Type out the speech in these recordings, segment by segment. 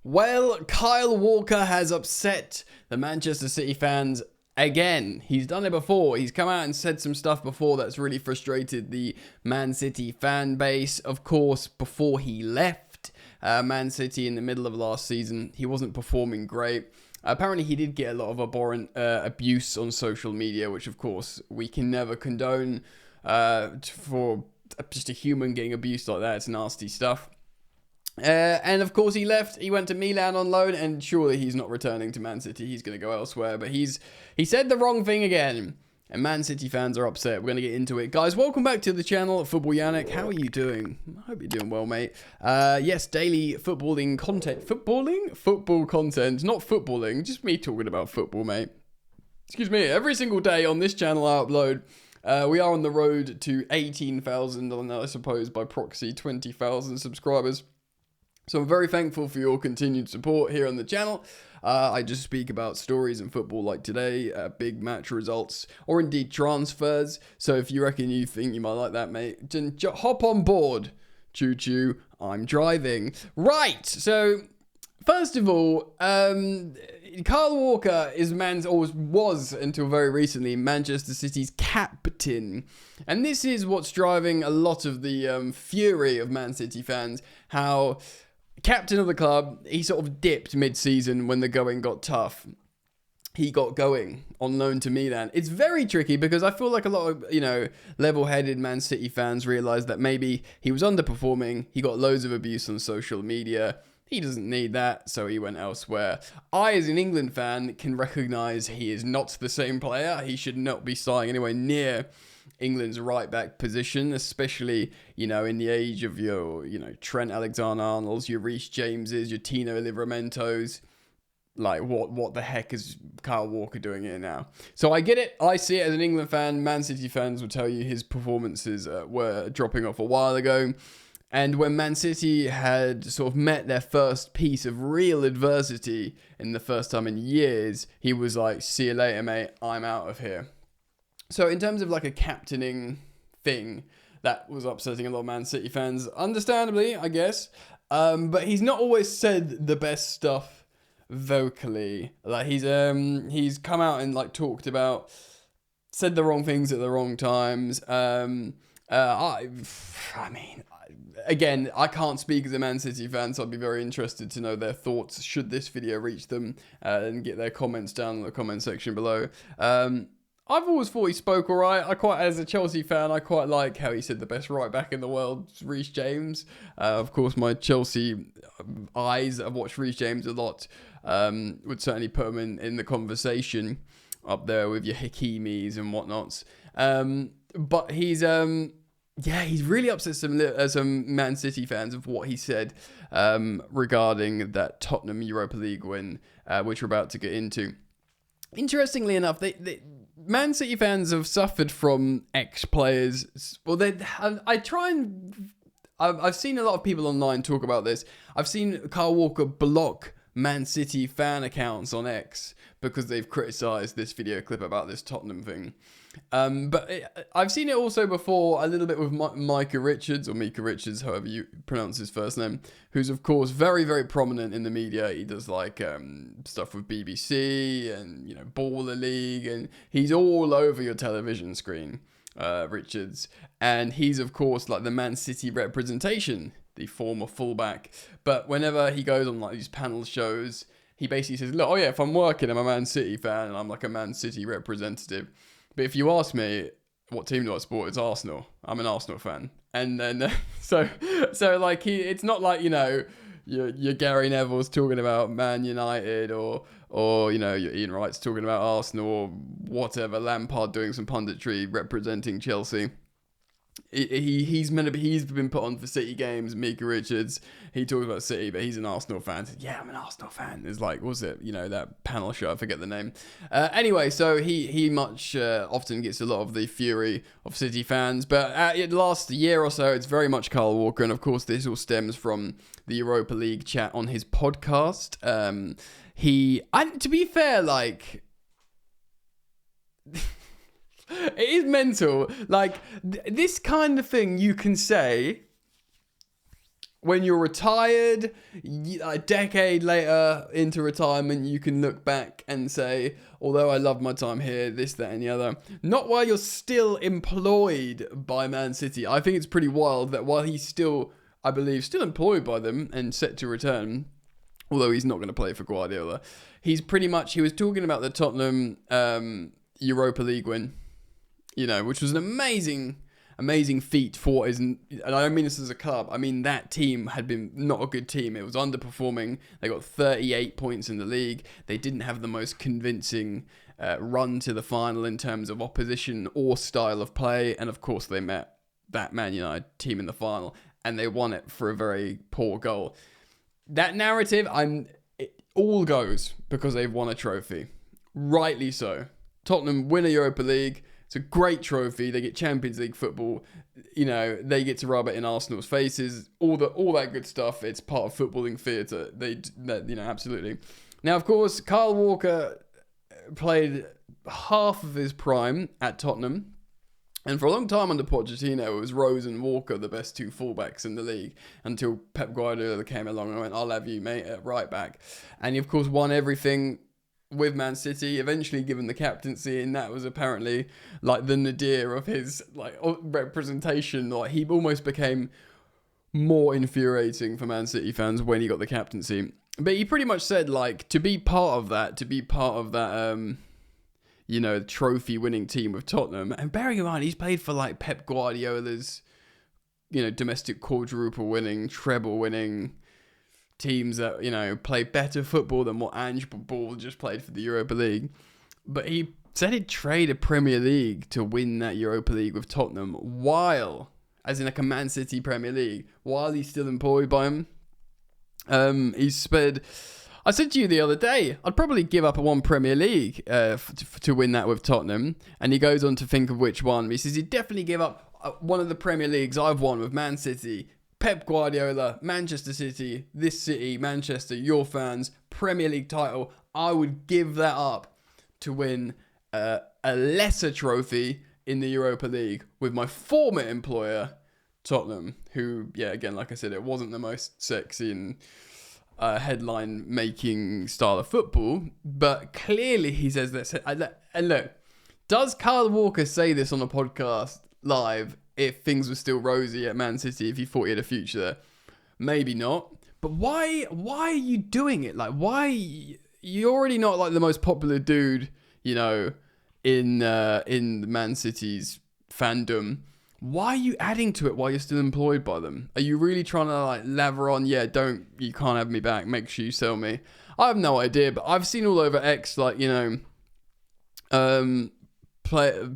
Well, Kyle Walker has upset the Manchester City fans again. He's done it before. He's come out and said some stuff before that's really frustrated the Man City fan base. Of course, before he left Man City in the middle of last season, he wasn't performing great. Apparently, he did get a lot of abhorrent abuse on social media, which, of course, we can never condone for just a human getting abused like that. It's nasty stuff. And of course he left. He went to Milan on loan, and surely he's not returning to Man City. He's going to go elsewhere. But he said the wrong thing again, and Man City fans are upset. We're going to get into it, guys. Welcome back to the channel, Football Yannick. How are you doing? I hope you're doing well, mate. Yes, daily footballing content. Football content, not footballing. Just me talking about football, mate. Excuse me. Every single day on this channel I upload. We are on the road to 18,000, and I suppose by proxy 20,000 subscribers. So I'm very thankful for your continued support here on the channel. I just speak about stories in football like today, big match results, or indeed transfers. So if you reckon you think you might like that, mate, hop on board. Choo choo, I'm driving. Right, so first of all, Kyle Walker was until very recently Manchester City's captain. And this is what's driving a lot of the fury of Man City fans, how captain of the club, he sort of dipped mid-season when the going got tough. He got going on loan to Milan. It's very tricky because I feel like a lot of, level-headed Man City fans realise that maybe he was underperforming. He got loads of abuse on social media. He doesn't need that, so he went elsewhere. I, as an England fan, can recognise he is not the same player. He should not be starting anywhere near England's right-back position, especially, in the age of your, Trent Alexander-Arnold's, your Reece Jameses, your Tino Livramentos. Like, what the heck is Kyle Walker doing here now? So I get it. I see it as an England fan. Man City fans will tell you his performances were dropping off a while ago. And when Man City had sort of met their first piece of real adversity in the first time in years, he was like, see you later, mate. I'm out of here. So in terms of like a captaining thing, that was upsetting a lot of Man City fans, understandably, I guess. But he's not always said the best stuff vocally. Like he's come out and like talked about, said the wrong things at the wrong times. Again, I can't speak as a Man City fan, so I'd be very interested to know their thoughts should this video reach them, and get their comments down in the comment section below. I've always thought he spoke alright. As a Chelsea fan, I quite like how he said the best right back in the world, Reece James. Of course, my Chelsea eyes, I've watched Reece James a lot, would certainly put him in the conversation up there with your Hakimis and whatnots. But he's really upset some Man City fans of what he said regarding that Tottenham Europa League win, which we're about to get into. Interestingly enough, Man City fans have suffered from ex-players. Well, I've seen a lot of people online talk about this. I've seen Kyle Walker block Man City fan accounts on X because they've criticised this video clip about this Tottenham thing. But I've seen it also before a little bit with Micah Richards, or Mika Richards, however you pronounce his first name, who's of course very, very prominent in the media. He does like stuff with BBC and, Baller League, and he's all over your television screen, Richards. And he's of course like the Man City representation, the former fullback. But whenever he goes on like these panel shows, he basically says, look, if I'm working, I'm a Man City fan and I'm like a Man City representative. But if you ask me, what team do I support? It's Arsenal. I'm an Arsenal fan. And then, so like it's not like, your Gary Neville's talking about Man United or your Ian Wright's talking about Arsenal or whatever, Lampard doing some punditry representing Chelsea. He's been put on for City games. Mika Richards, he talks about City, but he's an Arsenal fan. Yeah, I'm an Arsenal fan. It's like, what's it? That panel show. I forget the name. Anyway, so he much often gets a lot of the fury of City fans. But the last year or so, it's very much Kyle Walker, and of course, this all stems from the Europa League chat on his podcast. To be fair, like. It is mental. Like, this kind of thing you can say when you're retired, a decade later into retirement, you can look back and say, although I love my time here, this, that, and the other. Not while you're still employed by Man City. I think it's pretty wild that while he's still, I believe, still employed by them and set to return, although he's not going to play for Guardiola, he was talking about the Tottenham Europa League win, which was an amazing feat for his, and I don't mean this as a club, I mean that team had been not a good team. It was underperforming. They got 38 points in the league. They didn't have the most convincing run to the final in terms of opposition or style of play, and of course they met that Man United team in the final, and they won it for a very poor goal. That narrative, it all goes because they've won a trophy. Rightly so. Tottenham win a Europa League. It's a great trophy. They get Champions League football. They get to rub it in Arsenal's faces. All that good stuff. It's part of footballing theatre. Absolutely. Now, of course, Kyle Walker played half of his prime at Tottenham. And for a long time under Pochettino, it was Rose and Walker, the best two fullbacks in the league, until Pep Guardiola came along and went, I'll have you, mate, at right back. And he, of course, won everything with Man City, eventually given the captaincy, and that was apparently like the nadir of his representation. Like, he almost became more infuriating for Man City fans when he got the captaincy. But he pretty much said, to be part of that, trophy winning team with Tottenham, and bearing in mind he's played for Pep Guardiola's, domestic quadruple winning, treble winning teams that, play better football than what Ange Ball just played for the Europa League. But he said he'd trade a Premier League to win that Europa League with Tottenham while, as in a Man City Premier League, while he's still employed by him. I said to you the other day, I'd probably give up one Premier League to win that with Tottenham. And he goes on to think of which one. He says he'd definitely give up one of the Premier Leagues I've won with Man City, Pep Guardiola, Manchester City, this city, Manchester, your fans, Premier League title. I would give that up to win a lesser trophy in the Europa League with my former employer, Tottenham, who, again, like I said, it wasn't the most sexy and headline-making style of football, but clearly he says this. And look, does Kyle Walker say this on a podcast live if things were still rosy at Man City, if he thought he had a future there? Maybe not. But why are you doing it? Why? You're already not the most popular dude, in Man City's fandom. Why are you adding to it while you're still employed by them? Are you really trying to laver on? You can't have me back. Make sure you sell me. I have no idea, but I've seen all over X,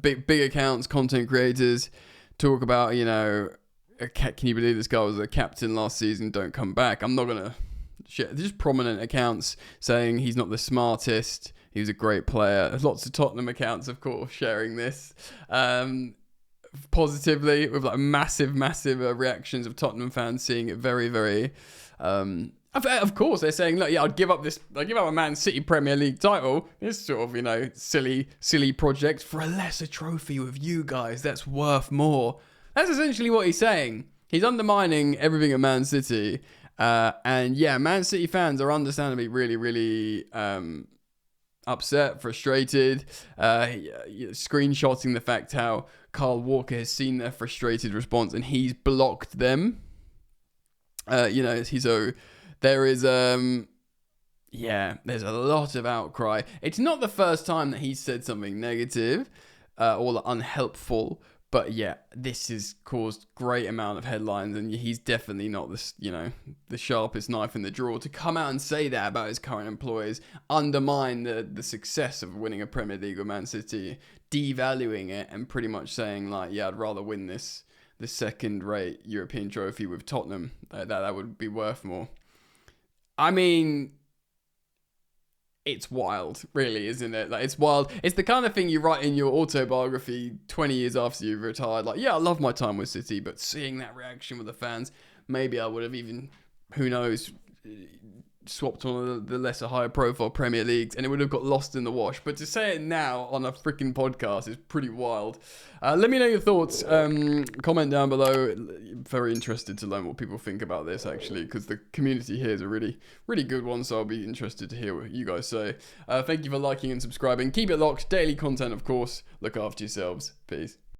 big accounts, content creators talk about, can you believe this guy was a captain last season? Don't come back. I'm not gonna share. Just prominent accounts saying he's not the smartest. He was a great player. There's lots of Tottenham accounts, of course, sharing this. Positively, with massive reactions of Tottenham fans seeing it very, very. Of course, they're saying, look, I'd give up a Man City Premier League title, this sort of silly project, for a lesser trophy with you guys that's worth more. That's essentially what he's saying. He's undermining everything at Man City, and Man City fans are understandably really, really upset, frustrated, screenshotting the fact how Kyle Walker has seen their frustrated response and he's blocked them. There's a lot of outcry. It's not the first time that he's said something negative or unhelpful, but this has caused great amount of headlines, and he's definitely not the sharpest knife in the drawer to come out and say that about his current employers, undermine the success of winning a Premier League with Man City, devaluing it, and pretty much saying I'd rather win this second-rate European trophy with Tottenham. That would be worth more. I mean, it's wild, really, isn't it? It's wild. It's the kind of thing you write in your autobiography 20 years after you've retired. I love my time with City, but seeing that reaction with the fans, maybe I would have even, who knows, swapped one of the lesser higher profile Premier Leagues and it would have got lost in the wash. But to say it now on a freaking podcast is pretty wild. Let me know your thoughts. Comment down below. Very interested to learn what people think about this, actually, because the community here is a really, really good one. So I'll be interested to hear what you guys say. Thank you for liking and subscribing. Keep it locked. Daily content, of course. Look after yourselves. Peace.